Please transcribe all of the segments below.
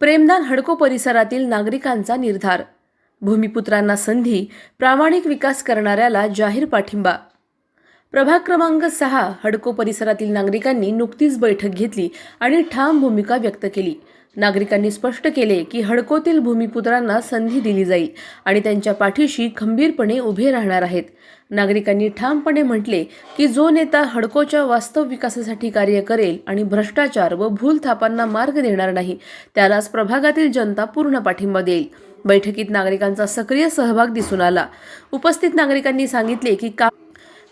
प्रेमदान हडको परिसरातील नागरिकांचा निर्धार. भूमिपुत्रांना संधी, प्रामाणिक विकास करणाऱ्याला जाहीर पाठिंबा. प्रभाग क्रमांक 6 हडको परिसरातील नागरिकांनी नुकतीच बैठक घेतली आणि ठाम भूमिका व्यक्त केली. नागरिकांनी स्पष्ट केले की हडकोतील भूमिपुत्रांना संधी दिली जाईल आणि त्यांच्या पाठीशी खंबीरपणे उभे राहणार आहेत. नागरिकांनी ठामपणे म्हटले की जो नेता हडकोच्या वास्तव विकासासाठी कार्य करेल आणि भ्रष्टाचार व भूलथापांना मार्ग देणार नाही त्यालाच प्रभागातील जनता पूर्ण पाठिंबा देईल. बैठकीत नागरिकांचा सक्रिय सहभाग दिसून आला. उपस्थित नागरिकांनी सांगितले की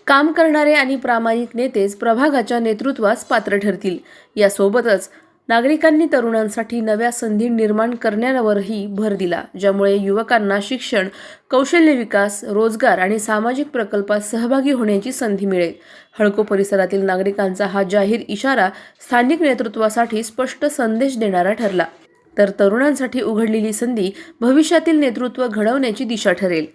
काम करणारे आणि प्रामाणिक नेतेच प्रभागाच्या नेतृत्वास पात्र ठरतील. यासोबतच नागरिकांनी तरुणांसाठी नव्या संधी निर्माण करण्यावरही भर दिला, ज्यामुळे युवकांना शिक्षण, कौशल्य विकास, रोजगार आणि सामाजिक प्रकल्पात सहभागी होण्याची संधी मिळेल. हडको परिसरातील नागरिकांचा हा जाहीर इशारा स्थानिक नेतृत्वासाठी स्पष्ट संदेश देणारा ठरला, तर तरुणांसाठी उघडलेली संधी भविष्यातील नेतृत्व घडवण्याची दिशा ठरेल.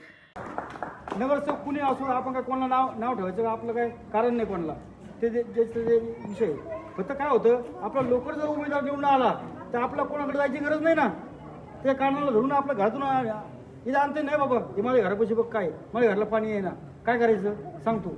नगरसेवक कुणी असो, आपण काय कोणाला नाव ठेवायचं आपलं काय कारण नाही कोणाला, ते विषय. फक्त काय होतं, आपला लोकर जर उमेदवार निवडून आला तर आपला कोणाकडे जायची गरज नाही ना. त्या कारणाला धरून आपल्या घरातून इथं आणते नाही बाबा, हे माझ्या घरापाशी बघ काय, माझ्या घराला पाणी आहे ना, काय करायचं सांगतो,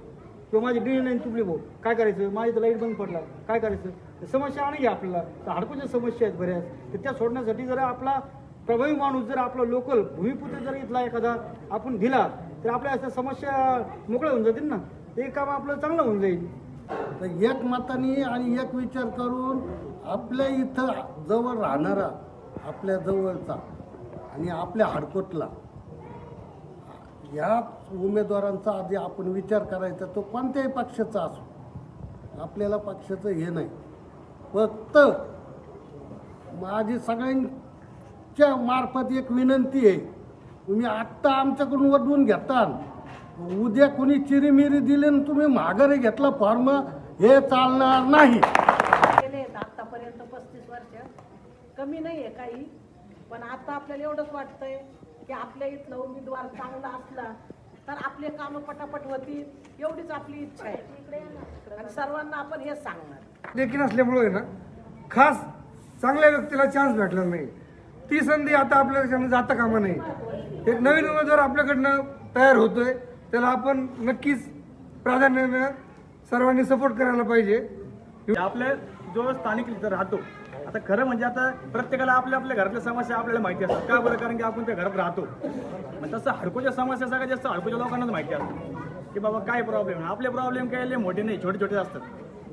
किंवा माझी ड्रेन लाईन तुटली भाऊ काय करायचं, माझी तर लाईट बंद पडला काय करायचं. समस्या आणि घ्या आपल्याला तर हडकोच्या समस्या आहेत बऱ्याच, तर त्या सोडण्यासाठी जर आपला प्रभावी माणूस जर आपला लोकल भूमिपुत्र जर इथला एखादा आपण दिला तर आपल्या अशा समस्या मोकळ्या होऊन जातील ना, ते काम आपलं चांगलं होऊन जाईल. तर एक मताने आणि एक विचार करून आपल्या इथं जवळ राहणारा, आपल्या जवळचा आणि आपल्या हडकोटला या उमेदवारांचा आधी आपण विचार करायचा. तो कोणत्याही पक्षाचा असो, आपल्याला पक्षाचं हे नाही. फक्त माझी सगळ्यांच्या मार्फत एक विनंती आहे, तुम्ही आत्ता आमच्याकडून वडवून घेता, उद्या कोणी चिरीमिरी दिली आणि तुम्ही माघारी घेतला फॉर्म, हे चालणार नाही. आतापर्यंत 35 वर्ष कमी नाही आहे काही, पण आता आपल्याला एवढंच वाटतंय की आपल्या इथला उमेदवार चांगला असला तर आपले कामं पटापट होतील, एवढीच आपली इच्छा आहे. आणि सर्वांना आपण हेच सांगणार. देखील असल्यामुळे ना खास चांगल्या व्यक्तीला चान्स भेटला नाही, ती संधी आता आपल्याला जाता कामा नाही. एक नवीन उमेदवार आपल्याकडनं तयार होतोय, त्याला आपण नक्कीच प्राधान्याने सर्वांनी सपोर्ट करायला पाहिजे. आपल्या जो स्थानिक इथं राहतो, आता खरं म्हणजे आता प्रत्येकाला आपल्या आपल्या घरातल्या समस्या आपल्याला माहिती असतात. का बरं? कारण की आपण त्या घरात राहतो. मग तसं हडकोच्या समस्या सगळ्यात जास्त हडकोच्या लोकांनाच माहिती असतात की बाबा काय प्रॉब्लेम. आपले प्रॉब्लेम काय मोठे नाही, छोटे छोटे असतात.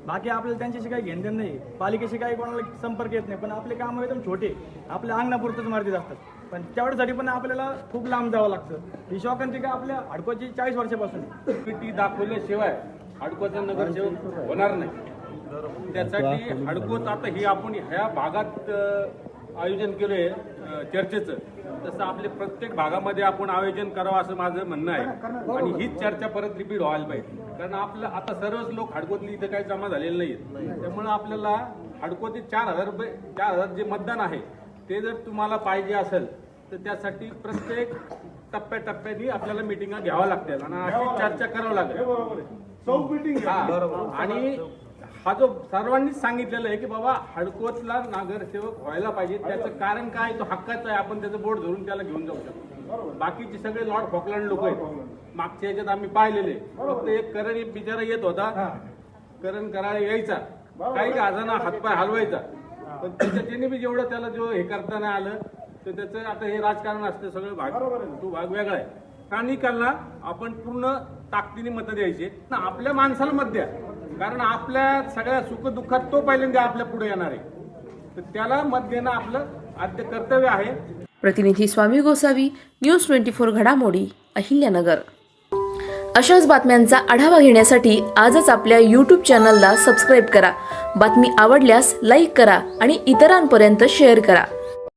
बाकी आपल्याला त्यांच्याशी काही घेणदेण नाही, पालिकेशी काही कोणाला संपर्क येत नाही. पण आपले कामं एकदम छोटे, आपल्या अंगणापुरतच मार्जित असतात. पण तेवढ्यासाठी पण आपल्याला खूप लांब जावं लागतं. ही शोकांती का आपल्या हडकोची 40 वर्षापासून ती दाखवल्याशिवाय हडकोचा नगरसेवक होणार नाही. त्यासाठी हडकोत आता ही आपण ह्या भागात आयोजन केलंय चर्चेचं, तसं आपल्या प्रत्येक भागामध्ये आपण आयोजन करावं असं माझं म्हणणं आहे. आणि हीच चर्चा परत रिपीट व्हायला पाहिजे, कारण आपलं आता सर्वच लोक हडकोतली इथं काही जमा झालेले नाहीत. त्यामुळे आपल्याला हडकोचे 4,000 जे मतदान आहे ते जर तुम्हाला पाहिजे असेल तर त्यासाठी प्रत्येक टप्प्याटप्प्याने आपल्याला मिटिंगा घ्याव्या लागतील आणि अशी चर्चा करावं लागेल. आणि हा जो सर्वांनीच सांगितलेलं आहे की बाबा हडकोतला नगरसेवक व्हायला पाहिजे, त्याचं कारण काय, तो हक्काचं आहे, आपण त्याचं बोर्ड धरून त्याला घेऊन जाऊ शकतो. बाकीचे सगळे लॉर्ड फॉकलँड लोक आहेत, मागच्या याच्यात आम्ही पाहिलेले. फक्त एक करण बिचारा येत होता, करण करायला यायचा, काही गाजांना हातपाय हलवायचा, पण त्याच्याने बी जेवढं त्याला जो हे करता नाही आलं तर त्याचं आता हे राजकारण असतं सगळं भाग, तो भाग वेगळा आहे. स्थानिकांना आपण पूर्ण ताकदीने मतं द्यायची ना, आपल्या माणसाला मत द्या, कारण आपल्या सगळ्या सुखदुःखात तो पहिल्यांदा आपल्या पुढे येणार आहे, तर त्याला मत देणं आपलं आद्य कर्तव्य आहे. प्रतिनिधी स्वामी गोसावी, न्यूज 24 घडामोडी, अहिल्यानगर. अशाच बातम्यांचा आढावा घेण्यासाठी आजच आपल्या YouTube चॅनलला सबस्क्राईब करा. बातमी आवडल्यास लाईक करा आणि इतरांपर्यंत शेअर करा.